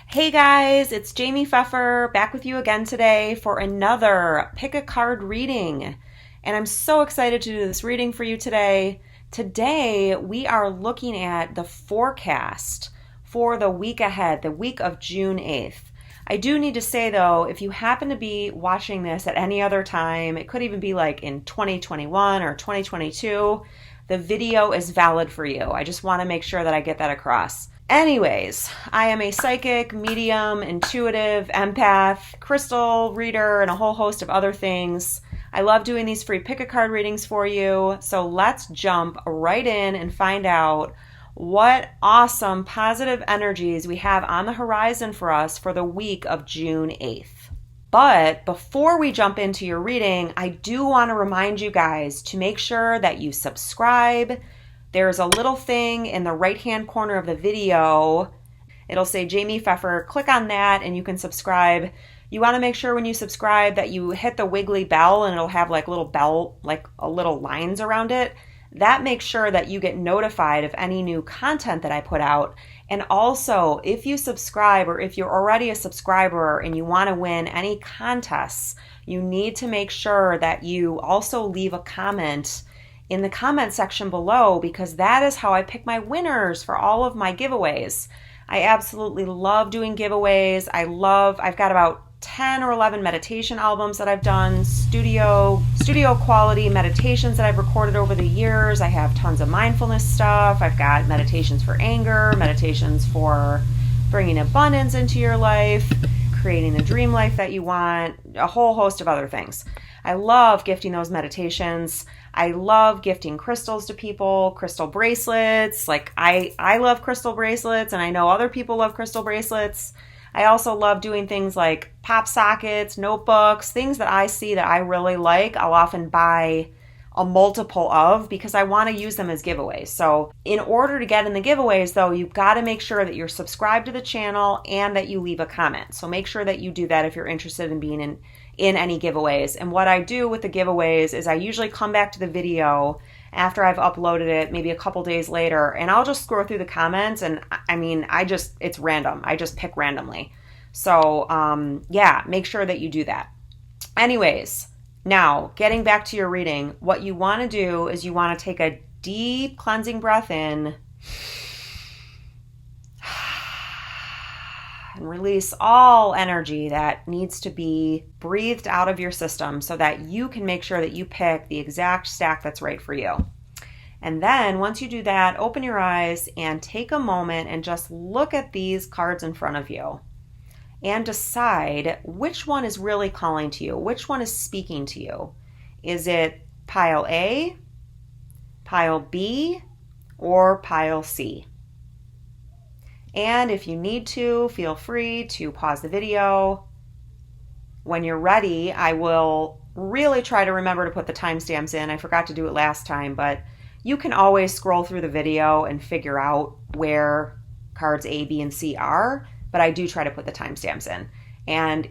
Hey guys, it's Jamie Pfeffer back with you again today for another pick a card reading. And I'm so excited to do this reading for you today. Today we are looking at the forecast for the week ahead, the week of June 8th. I do need to say though, if you happen to be watching this at any other time, it could even be like in 2021 or 2022, the video is valid for you. I just want to make sure that I get that across. Anyways, I am a psychic, medium, intuitive, empath, crystal reader, and a whole host of other things. I love doing these free pick-a-card readings for you, so let's jump right in and find out what awesome positive energies we have on the horizon for us for the week of June 8th. But before we jump into your reading, I do want to remind you guys to make sure that you subscribe. There's a little thing in the right-hand corner of the video. It'll say Jamie Pfeffer. Click on that and you can subscribe. You want to make sure when you subscribe that you hit the wiggly bell and it'll have like little bell, like a little lines around it. That makes sure that you get notified of any new content that I put out. And also, if you subscribe or if you're already a subscriber and you want to win any contests, you need to make sure that you also leave a comment in the comment section below, because that is how I pick my winners for all of my giveaways. I absolutely love doing giveaways. I've got about 10 or 11 meditation albums that I've done, studio quality meditations that I've recorded over the years. I have tons of mindfulness stuff. I've got meditations for anger, meditations for bringing abundance into your life, creating the dream life that you want, a whole host of other things. I love gifting those meditations. I love gifting crystals to people, crystal bracelets. Like I love crystal bracelets, and I know other people love crystal bracelets. I also love doing things like pop sockets, notebooks, things that I see that I really like. I'll often buy a multiple of because I want to use them as giveaways. So in order to get in the giveaways though, you've got to make sure that you're subscribed to the channel and that you leave a comment. So make sure that you do that if you're interested in being in any giveaways. And what I do with the giveaways is I usually come back to the video after I've uploaded it, maybe a couple days later, and I'll just scroll through the comments, and it's random. I just pick randomly. So yeah, make sure that you do that. Anyways, now getting back to your reading, what you want to do is you want to take a deep cleansing breath in and release all energy that needs to be breathed out of your system so that you can make sure that you pick the exact stack that's right for you. And then once you do that, open your eyes and take a moment and just look at these cards in front of you and decide which one is really calling to you, which one is speaking to you. Is it pile A, pile B, or pile C? And if you need to, feel free to pause the video. When you're ready, I will really try to remember to put the timestamps in. I forgot to do it last time, but you can always scroll through the video and figure out where cards A, B, and C are, but I do try to put the timestamps in. And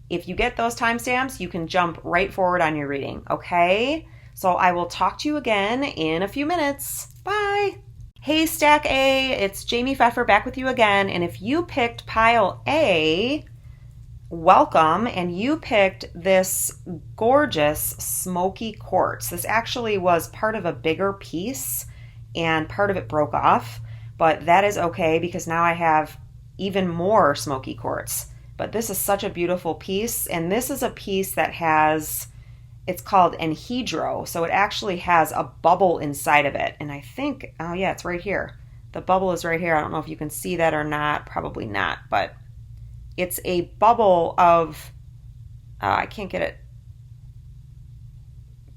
if you get those timestamps, you can jump right forward on your reading, okay? So I will talk to you again in a few minutes. Bye! Hey Stack A, it's Jamie Pfeffer back with you again, and if you picked pile A, welcome, and you picked this gorgeous smoky quartz. This actually was part of a bigger piece, and part of it broke off, but that is okay because now I have even more smoky quartz. But this is such a beautiful piece, and this is a piece that has, it's called anhydro, so it actually has a bubble inside of it. And I think, oh yeah, it's right here. The bubble is right here. I don't know if you can see that or not. Probably not, but it's a bubble of, I can't get it,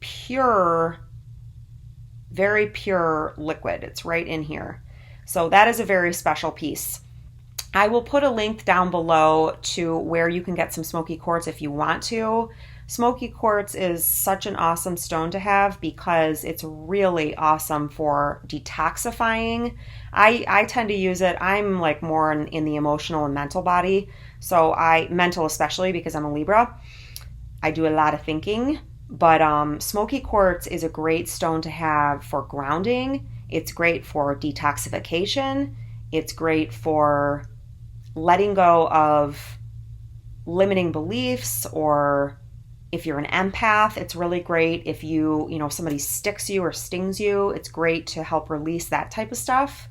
pure, very pure liquid. It's right in here. So that is a very special piece. I will put a link down below to where you can get some smoky quartz if you want to. Smoky quartz is such an awesome stone to have because it's really awesome for detoxifying. I tend to use it. I'm like more in the emotional and mental body. So mental especially because I'm a Libra. I do a lot of thinking, but smoky quartz is a great stone to have for grounding. It's great for detoxification. It's great for letting go of limiting beliefs, or if you're an empath, it's really great if somebody sticks you or stings you. It's great to help release that type of stuff.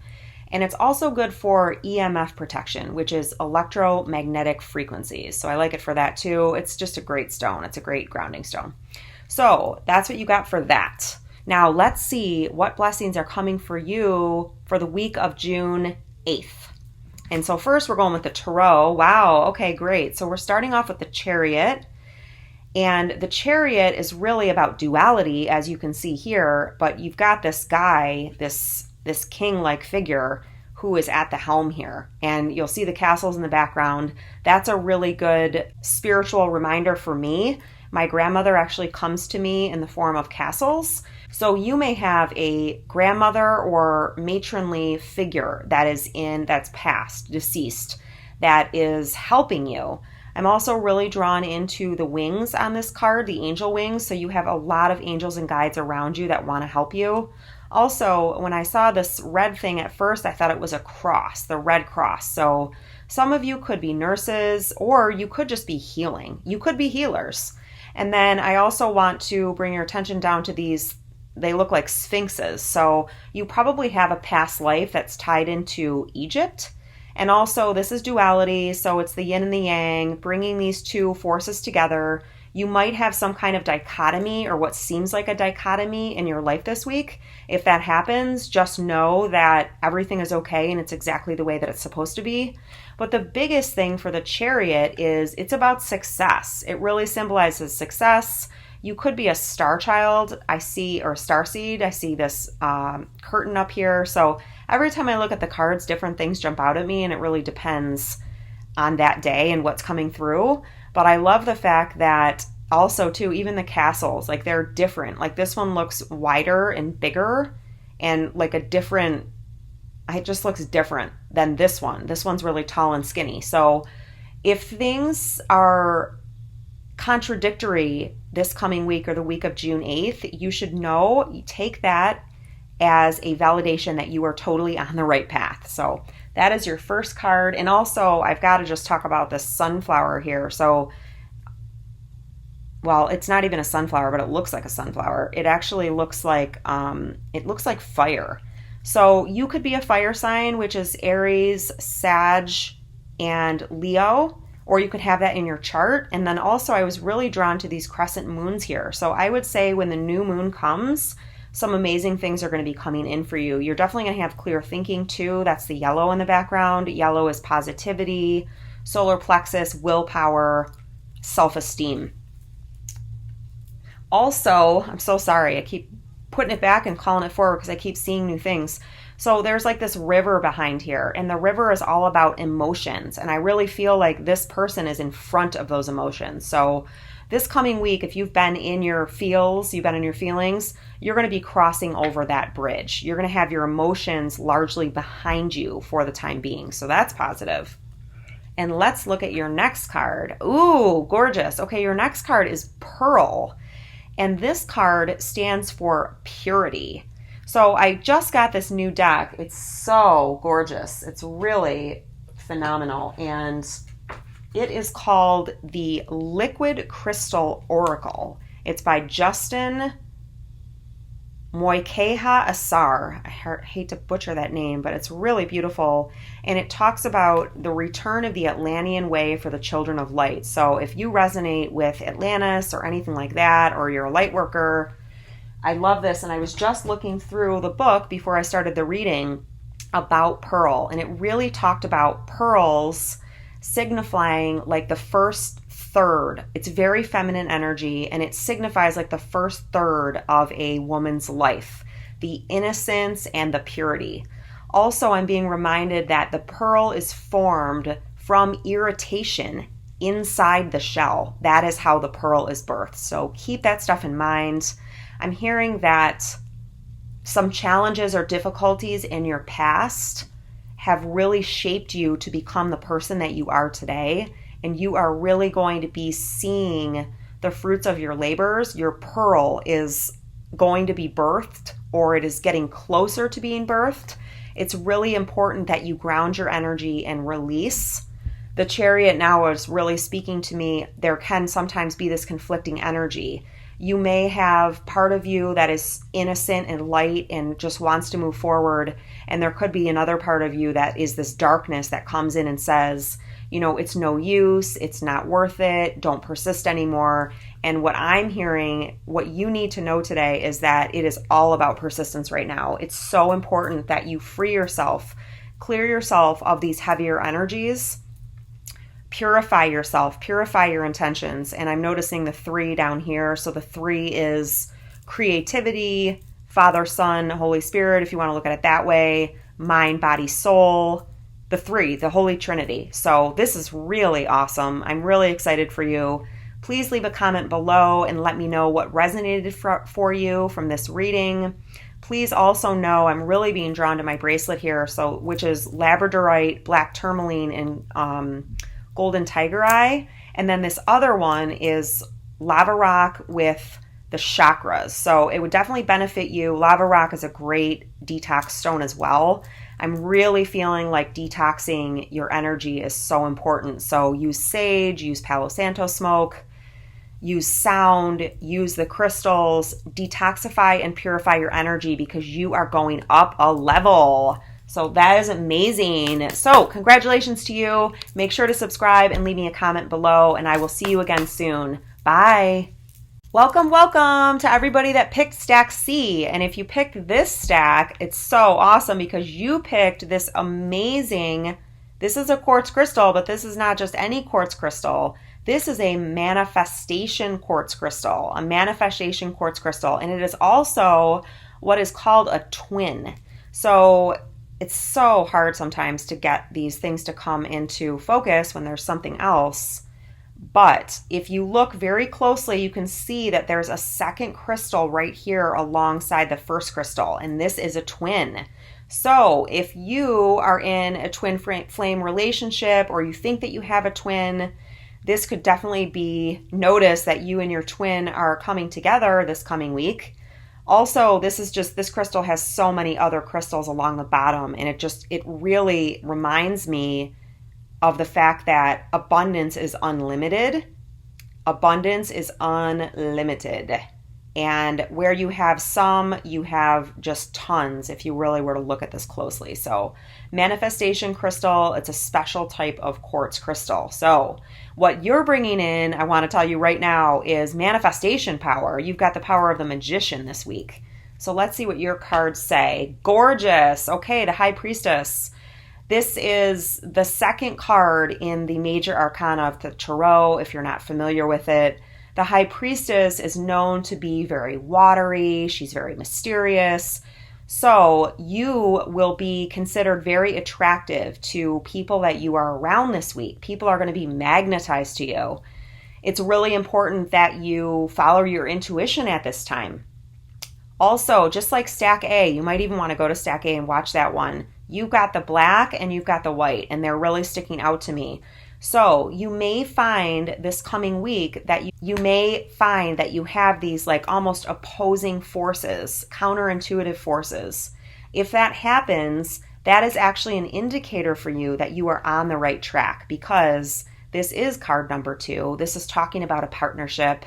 And it's also good for EMF protection, which is electromagnetic frequencies. So I like it for that too. It's just a great stone. It's a great grounding stone. So that's what you got for that. Now let's see what blessings are coming for you for the week of June 8th. And so first we're going with the Tarot. Wow, okay, great. So we're starting off with the Chariot. And the Chariot is really about duality, as you can see here, but you've got this guy, this king-like figure who is at the helm here. And you'll see the castles in the background. That's a really good spiritual reminder for me. My grandmother actually comes to me in the form of castles. So you may have a grandmother or matronly figure that's passed, deceased, that is helping you. I'm also really drawn into the wings on this card, the angel wings. So you have a lot of angels and guides around you that want to help you. Also, when I saw this red thing at first, I thought it was a cross, the red cross. So some of you could be nurses, or you could just be healing. You could be healers. And then I also want to bring your attention down to these. They look like sphinxes. So you probably have a past life that's tied into Egypt. And also this is duality. So it's the yin and the yang, bringing these two forces together. You might have some kind of dichotomy, or what seems like a dichotomy in your life this week. If that happens, just know that everything is okay and it's exactly the way that it's supposed to be. But the biggest thing for the Chariot is it's about success. It really symbolizes success. You could be a star child, or starseed. I see this curtain up here. So every time I look at the cards, different things jump out at me, and it really depends on that day and what's coming through. But I love the fact that also too, even the castles, like they're different. Like this one looks wider and bigger, and like it just looks different than this one. This one's really tall and skinny. So if things are contradictory this coming week or the week of June 8th, you should know, you take that as a validation that you are totally on the right path. So that is your first card. And also I've got to just talk about this sunflower here. So, well, it's not even a sunflower, but it looks like a sunflower. It actually looks like fire. So you could be a fire sign, which is Aries, Sag, and Leo, or you could have that in your chart. And then also I was really drawn to these crescent moons here. So I would say when the new moon comes, some amazing things are going to be coming in for you. You're definitely going to have clear thinking too. That's the yellow in the background. Yellow is positivity, solar plexus, willpower, self-esteem. Also, I'm so sorry. I keep putting it back and calling it forward because I keep seeing new things. So there's like this river behind here, and the river is all about emotions. And I really feel like this person is in front of those emotions. So this coming week, if you've been in your feelings, you're going to be crossing over that bridge. You're going to have your emotions largely behind you for the time being. So that's positive. And let's look at your next card. Ooh, gorgeous. Okay, your next card is Pearl. And this card stands for purity. So I just got this new deck. It's so gorgeous. It's really phenomenal. And it is called the Liquid Crystal Oracle. It's by Justin Moikeha Asar. I hate to butcher that name, but it's really beautiful. And it talks about the return of the Atlantean way for the children of light. So if you resonate with Atlantis or anything like that, or you're a light worker, I love this. And I was just looking through the book before I started the reading about Pearl. And it really talked about pearls signifying like the first third. It's very feminine energy, and it signifies like the first third of a woman's life, the innocence and the purity. Also, I'm being reminded that the pearl is formed from irritation inside the shell. That is how the pearl is birthed. So keep that stuff in mind. I'm hearing that some challenges or difficulties in your past have really shaped you to become the person that you are today. And you are really going to be seeing the fruits of your labors. Your pearl is going to be birthed, or it is getting closer to being birthed. It's really important that you ground your energy and release The Chariot now is really speaking to me. There can sometimes be this conflicting energy. You may have part of you that is innocent and light and just wants to move forward. And there could be another part of you that is this darkness that comes in and says, it's no use, it's not worth it, don't persist anymore. And what I'm hearing, what you need to know today is that it is all about persistence right now. It's so important that you free yourself, clear yourself of these heavier energies, purify yourself, purify your intentions. And I'm noticing the 3 down here. So the 3 is creativity, Father, Son, Holy Spirit, if you want to look at it that way, mind, body, soul. The 3, the Holy Trinity. So this is really awesome. I'm really excited for you. Please leave a comment below and let me know what resonated for you from this reading. Please also know I'm really being drawn to my bracelet here, which is labradorite, black tourmaline, and golden tiger eye. And then this other one is lava rock with the chakras. So it would definitely benefit you. Lava rock is a great detox stone as well. I'm really feeling like detoxing your energy is so important. So use sage, use Palo Santo smoke, use sound, use the crystals, detoxify and purify your energy because you are going up a level. So that is amazing. So congratulations to you. Make sure to subscribe and leave me a comment below, and I will see you again soon. Bye. Welcome to everybody that picked stack C. And if you picked this stack, it's so awesome because you picked this amazing, this is a quartz crystal, but this is not just any quartz crystal. This is a manifestation quartz crystal, and it is also what is called a twin. So it's so hard sometimes to get these things to come into focus when there's something else. But if you look very closely, you can see that there's a second crystal right here alongside the first crystal, and this is a twin. So if you are in a twin flame relationship, or you think that you have a twin, this could definitely be notice that you and your twin are coming together this coming week. Also, this crystal has so many other crystals along the bottom, and it really reminds me of the fact that abundance is unlimited. Abundance is unlimited. And where you have some, you have just tons if you really were to look at this closely. So manifestation crystal, it's a special type of quartz crystal. So what you're bringing in, I want to tell you right now, is manifestation power. You've got the power of the magician this week. So let's see what your cards say. Gorgeous. Okay, the High Priestess. This is the second card in the major arcana of the Tarot, if you're not familiar with it. The High Priestess is known to be very watery. She's very mysterious. So you will be considered very attractive to people that you are around this week. People are going to be magnetized to you. It's really important that you follow your intuition at this time. Also, just like Stack A, you might even want to go to Stack A and watch that one. You've got the black and you've got the white, and they're really sticking out to me. So you may find this coming week that you have these like almost opposing forces, counterintuitive forces. If that happens, that is actually an indicator for you that you are on the right track, because this is card number 2. This is talking about a partnership.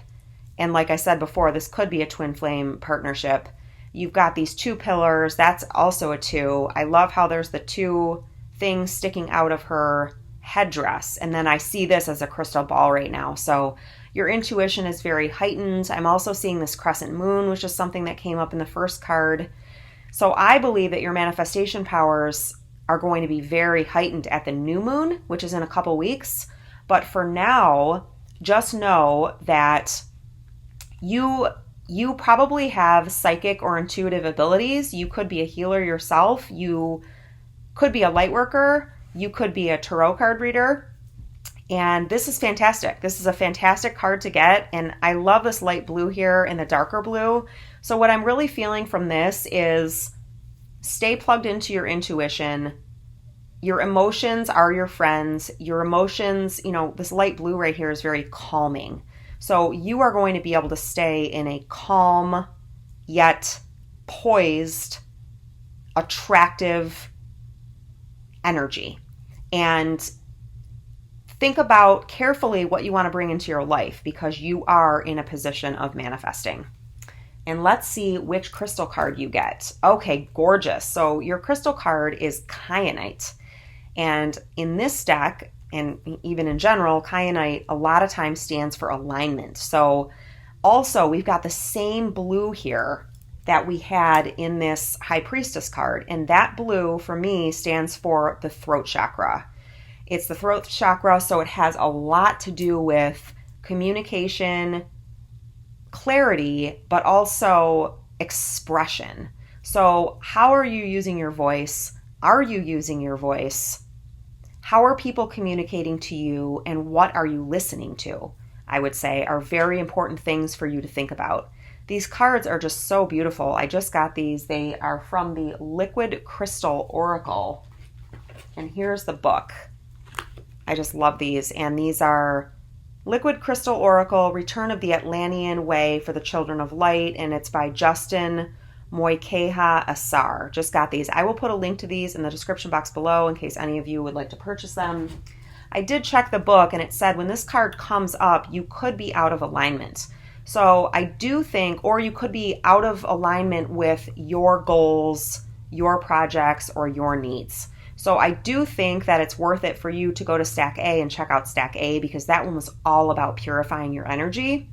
And like I said before, this could be a twin flame partnership. You've got these 2 pillars. That's also a 2. I love how there's the 2 things sticking out of her headdress. And then I see this as a crystal ball right now. So your intuition is very heightened. I'm also seeing this crescent moon, which is something that came up in the first card. So I believe that your manifestation powers are going to be very heightened at the new moon, which is in a couple weeks. But for now, just know that you probably have psychic or intuitive abilities. You could be a healer yourself. You could be a light worker. You could be a tarot card reader. And this is fantastic. This is a fantastic card to get. And I love this light blue here and the darker blue. So what I'm really feeling from this is stay plugged into your intuition. Your emotions are your friends. Your emotions, this light blue right here is very calming. So you are going to be able to stay in a calm, yet poised, attractive energy. And think about carefully what you want to bring into your life because you are in a position of manifesting. And let's see which crystal card you get. Okay, gorgeous. So your crystal card is KYANITE. And in this deck, and even in general, KYANITE a lot of times stands for alignment. So also we've got the same blue here that we had in this High Priestess card. And that blue for me stands for the throat chakra. It's the throat chakra, so it has a lot to do with communication, clarity, but also expression. So how are you using your voice? Are you using your voice? How are people communicating to you, and what are you listening to? I would say are very important things for you to think about. These cards are just so beautiful. I just got these. They are from the Liquid Crystal Oracle. And here's the book. I just love these. And these are Liquid Crystal Oracle, Return of the Atlantean Way for the Children of Light. And it's by Justin Moikeha Asar. Just got these. I will put a link to these in the description box below in case any of you would like to purchase them. I did check the book and it said when this card comes up, you could be out of alignment. So I do think, or you could be out of alignment with your goals, your projects, or your needs. So I do think that it's worth it for you to go to Stack A and check out Stack A because that one was all about purifying your energy.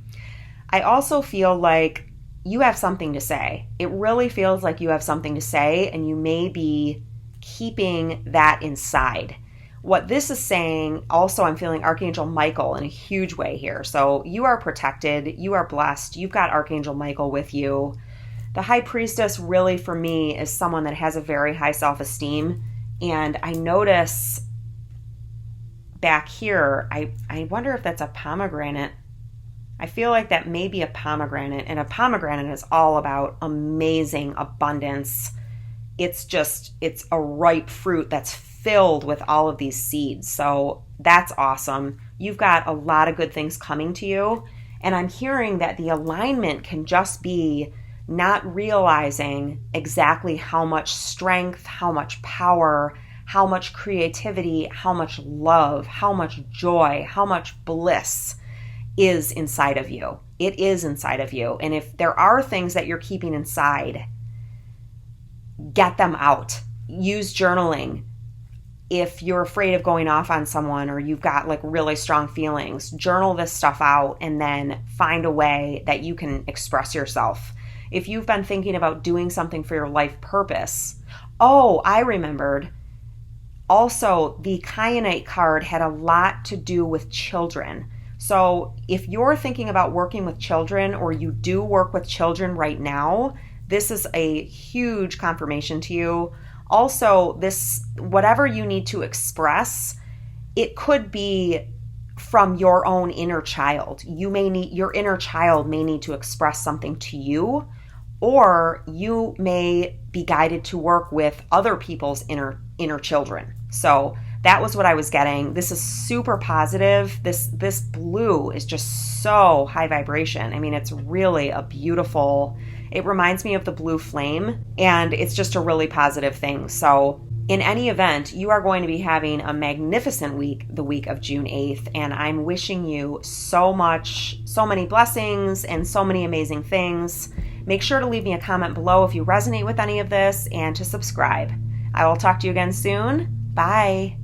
I also feel like you have something to say. It really feels like you have something to say and you may be keeping that inside. What this is saying, also I'm feeling Archangel Michael in a huge way here. So you are protected, you are blessed, you've got Archangel Michael with you. The High Priestess really for me is someone that has a very high self-esteem. And I notice back here, I wonder if that's a pomegranate. I feel like that may be a pomegranate. And a pomegranate is all about amazing abundance. It's a ripe fruit that's filled with all of these seeds. So that's awesome. You've got a lot of good things coming to you. And I'm hearing that the alignment can just be not realizing exactly how much strength, how much power, how much creativity, how much love, how much joy, how much bliss is inside of you. It is inside of you. And if there are things that you're keeping inside, get them out. Use journaling. If you're afraid of going off on someone or you've got like really strong feelings, journal this stuff out and then find a way that you can express yourself. If you've been thinking about doing something for your life purpose, oh, I remembered. Also, the KYANITE card had a lot to do with children. So if you're thinking about working with children or you do work with children right now, this is a huge confirmation to you. Also, this, whatever you need to express, it could be from your own inner child. Your inner child may need to express something to you, or you may be guided to work with other people's inner children. So that was what I was getting. This is super positive. This blue is just so high vibration. I mean, it's really a beautiful, it reminds me of the blue flame, and it's just a really positive thing. So in any event, you are going to be having a magnificent week, the week of June 8th, and I'm wishing you so many blessings and so many amazing things. Make sure to leave me a comment below if you resonate with any of this and to subscribe. I will talk to you again soon. Bye.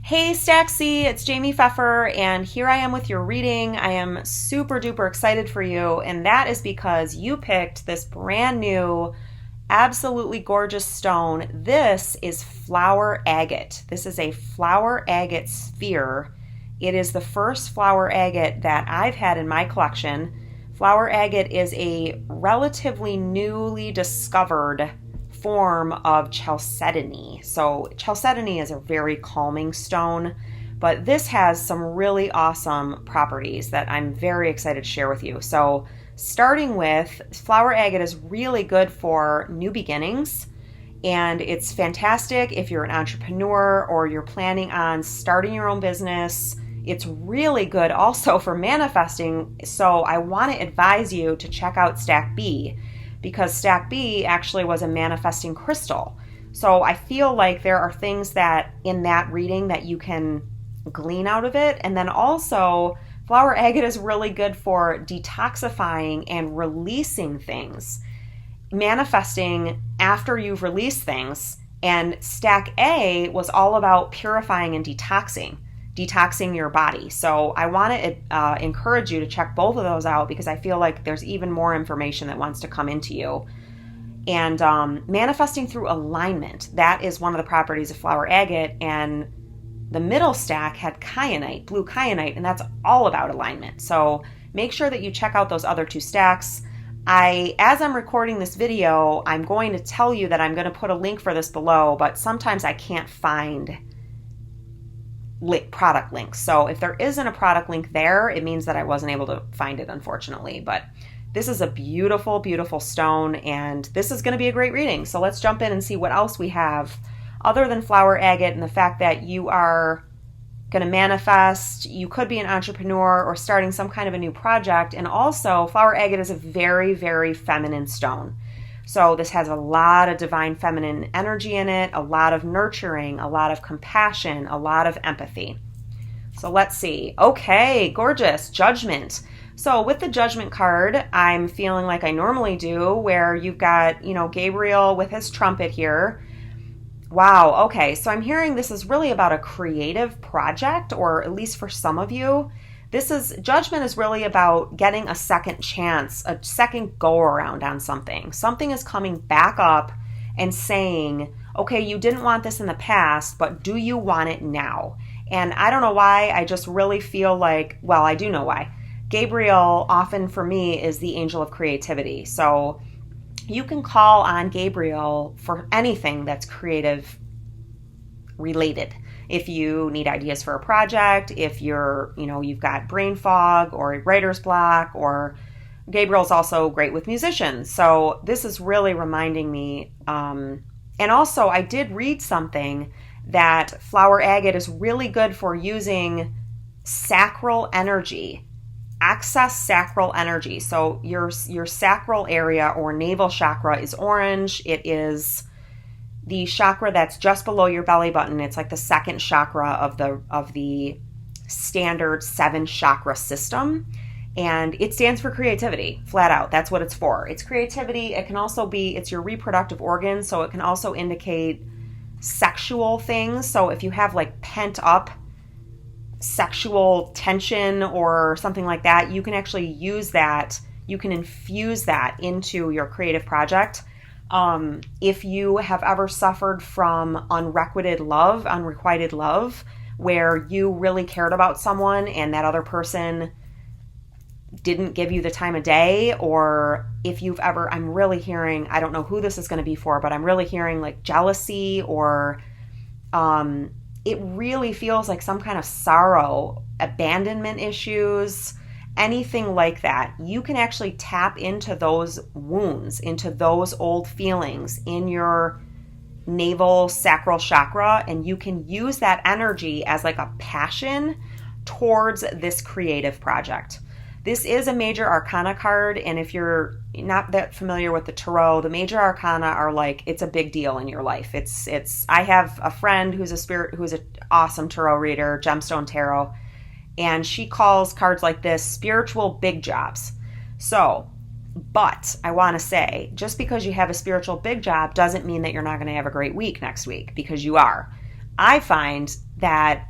Hey Stack C, it's Jaime Pfeffer, and here I am with your reading. I am super duper excited for you, and that is because you picked this brand new, absolutely gorgeous stone. This is flower agate. This is a flower agate sphere. It is the first flower agate that I've had in my collection. Flower agate is a relatively newly discovered form of chalcedony. So chalcedony is a very calming stone, but this has some really awesome properties that I'm very excited to share with you. So starting with, flower agate is really good for new beginnings, and it's fantastic if you're an entrepreneur or you're planning on starting your own business. It's really good also for manifesting. So I want to advise you to check out Stack B, because Stack B actually was a manifesting crystal. So I feel like there are things that in that reading that you can glean out of it. And then also, flower agate is really good for detoxifying and releasing things, manifesting after you've released things. And stack A was all about purifying and detoxing your body. So I want to encourage you to check both of those out, because I feel like there's even more information that wants to come into you. And manifesting through alignment, that is one of the properties of flower agate. And the middle stack had kyanite, blue kyanite, and that's all about alignment. So make sure that you check out those other two stacks. As I'm recording this video, I'm going to tell you that I'm going to put a link for this below, but sometimes I can't find product links. So if there isn't a product link there, it means that I wasn't able to find it, unfortunately. But this is a beautiful, beautiful stone, and this is going to be a great reading. So let's jump in and see what else we have other than flower agate and the fact that you are going to manifest. You could be an entrepreneur or starting some kind of a new project. And also, flower agate is a very, very feminine stone. So this has a lot of divine feminine energy in it, a lot of nurturing, a lot of compassion, a lot of empathy. So let's see. Okay, gorgeous. Judgment. So with the Judgment card, I'm feeling like I normally do, where you've got, Gabriel with his trumpet here. Wow, okay, so I'm hearing this is really about a creative project, or at least for some of you. Judgment is really about getting a second chance, a second go around on something. Something is coming back up and saying, okay, you didn't want this in the past, but do you want it now? And I don't know why, I just really feel like, well, I do know why. Gabriel often for me is the angel of creativity. So you can call on Gabriel for anything that's creative related. If you need ideas for a project, if you've got brain fog or writer's block, or Gabriel's also great with musicians. So this is really reminding me. And also I did read something that flower agate is really good for using sacral energy. Access sacral energy. So your sacral area or navel chakra is orange. It is the chakra that's just below your belly button. It's like the second chakra of the standard 7 chakra system. And it stands for creativity, flat out. That's what it's for. It's creativity. It can also be, it's your reproductive organ. So it can also indicate sexual things. So if you have like pent up sexual tension or something like that, you can actually use that. You can infuse that into your creative project. If you have ever suffered from unrequited love, where you really cared about someone and that other person didn't give you the time of day, or if you've ever, I'm really hearing, I don't know who this is going to be for, but I'm really hearing like jealousy, or it really feels like some kind of sorrow, abandonment issues, anything like that. You can actually tap into those wounds, into those old feelings in your navel sacral chakra, and you can use that energy as like a passion towards this creative project. This is a major arcana card, and if you're not that familiar with the tarot, the major arcana are like, it's a big deal in your life. I have a friend who's an awesome tarot reader, Gemstone Tarot, and she calls cards like this spiritual big jobs. So, but I want to say, just because you have a spiritual big job doesn't mean that you're not going to have a great week next week, because you are. I find that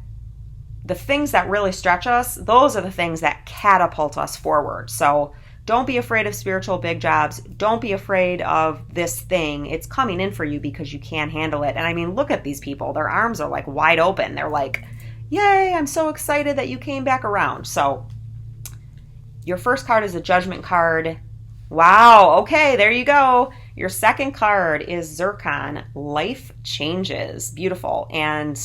the things that really stretch us, those are the things that catapult us forward. So don't be afraid of spiritual big jobs. Don't be afraid of this thing. It's coming in for you because you can handle it. And I mean, look at these people. Their arms are like wide open. They're like, yay, I'm so excited that you came back around. So your first card is a Judgment card. Wow. Okay, there you go. Your second card is Zircon, Life Changes. Beautiful. And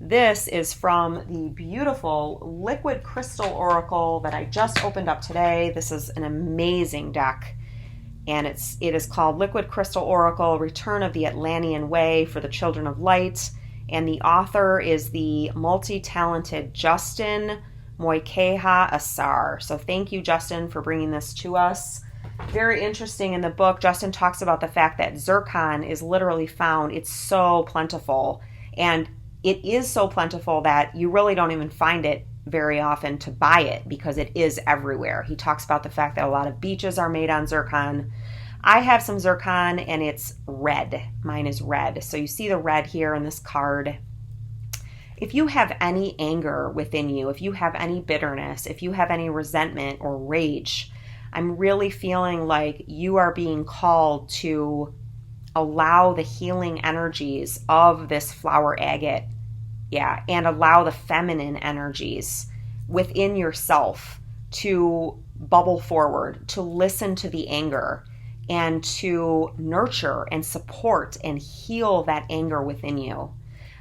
this is from the beautiful Liquid Crystal Oracle that I just opened up today. This is an amazing deck, and it is called Liquid Crystal Oracle, Return of the Atlantean Way for the Children of Light, and the author is the multi-talented Justin Moikeha Asar. So thank you, Justin, for bringing this to us. Very interesting. In the book, Justin talks about the fact that zircon is literally found. It's so plentiful, and it is so plentiful that you really don't even find it very often to buy it because it is everywhere. He talks about the fact that a lot of beaches are made on zircon. I have some zircon and it's red. Mine is red. So you see the red here in this card. If you have any anger within you, if you have any bitterness, if you have any resentment or rage, I'm really feeling like you are being called to allow the healing energies of this flower agate, and allow the feminine energies within yourself to bubble forward, to listen to the anger, and to nurture and support and heal that anger within you.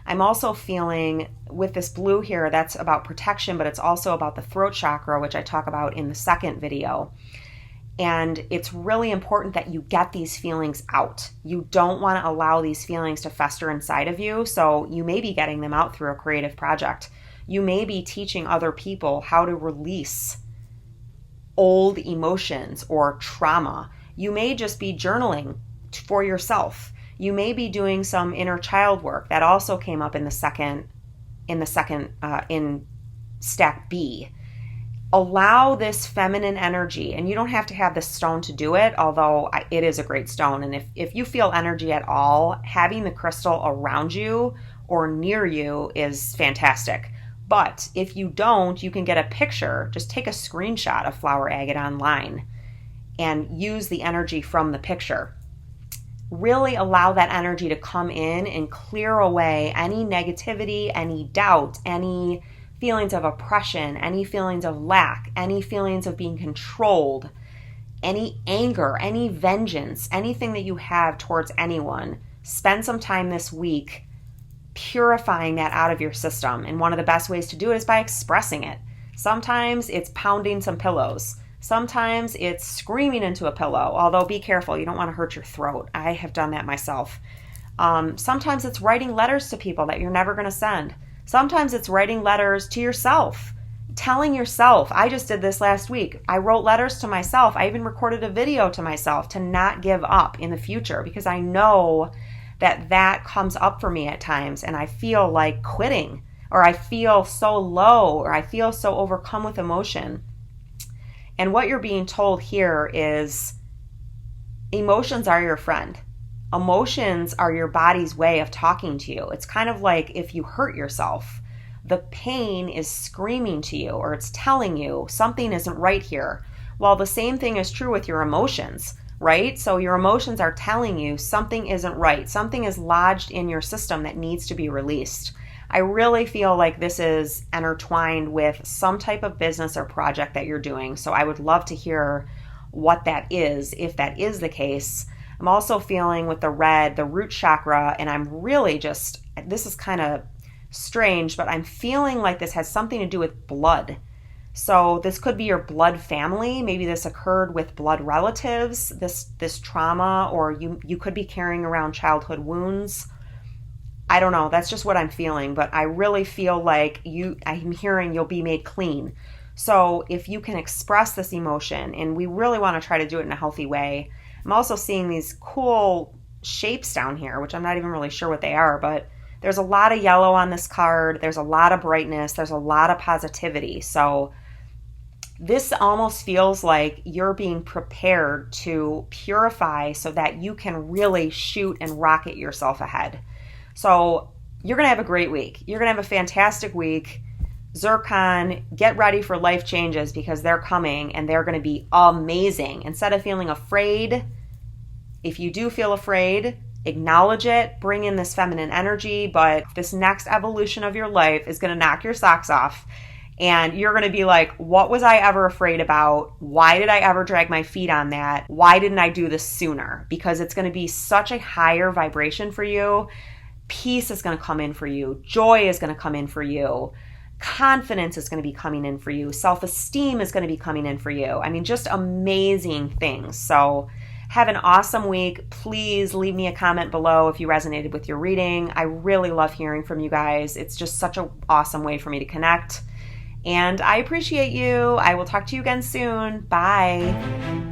I'm also feeling with this blue here, that's about protection, but it's also about the throat chakra, which I talk about in the second video. And it's really important that you get these feelings out. You don't want to allow these feelings to fester inside of you. So you may be getting them out through a creative project. You may be teaching other people how to release old emotions or trauma. You may just be journaling for yourself. You may be doing some inner child work. That also came up in stack B. Allow this feminine energy, and you don't have to have this stone to do it, although it is a great stone. And if you feel energy at all, having the crystal around you or near you is fantastic. But if you don't, you can get a picture. Just take a screenshot of flower agate online and use the energy from the picture. Really allow that energy to come in and clear away any negativity, any doubt, any feelings of oppression, any feelings of lack, any feelings of being controlled, any anger, any vengeance, anything that you have towards anyone. Spend some time this week purifying that out of your system. And one of the best ways to do it is by expressing it. Sometimes it's pounding some pillows. Sometimes it's screaming into a pillow, although be careful, you don't want to hurt your throat. I have done that myself. Sometimes it's writing letters to people that you're never going to send. Sometimes it's writing letters to yourself, telling yourself. I just did this last week. I wrote letters to myself. I even recorded a video to myself to not give up in the future because I know that comes up for me at times and I feel like quitting, or I feel so low, or I feel so overcome with emotion. And what you're being told here is emotions are your friend. Emotions are your body's way of talking to you. It's kind of like if you hurt yourself, the pain is screaming to you, or it's telling you something isn't right here. Well, the same thing is true with your emotions, right? So your emotions are telling you something isn't right. Something is lodged in your system that needs to be released. I really feel like this is intertwined with some type of business or project that you're doing. So I would love to hear what that is, if that is the case. I'm also feeling with the red, the root chakra, and I'm really just, this is kind of strange, but I'm feeling like this has something to do with blood. So this could be your blood family. Maybe this occurred with blood relatives, this trauma, or you could be carrying around childhood wounds. I don't know. That's just what I'm feeling, but I really feel like I'm hearing you'll be made clean. So if you can express this emotion, and we really want to try to do it in a healthy way. I'm also seeing these cool shapes down here, which I'm not even really sure what they are, but there's a lot of yellow on this card. There's a lot of brightness. There's a lot of positivity. So this almost feels like you're being prepared to purify so that you can really shoot and rocket yourself ahead. So you're going to have a great week. You're going to have a fantastic week. Zircon, get ready for life changes because they're coming and they're going to be amazing. Instead of feeling afraid, if you do feel afraid, acknowledge it, bring in this feminine energy, but this next evolution of your life is going to knock your socks off. And you're going to be like, what was I ever afraid about? Why did I ever drag my feet on that? Why didn't I do this sooner? Because it's going to be such a higher vibration for you. Peace is going to come in for you. Joy is going to come in for you. Confidence is going to be coming in for you. Self-esteem is going to be coming in for you. I mean, just amazing things. So have an awesome week. Please leave me a comment below if you resonated with your reading. I really love hearing from you guys. It's just such an awesome way for me to connect. And I appreciate you. I will talk to you again soon. Bye.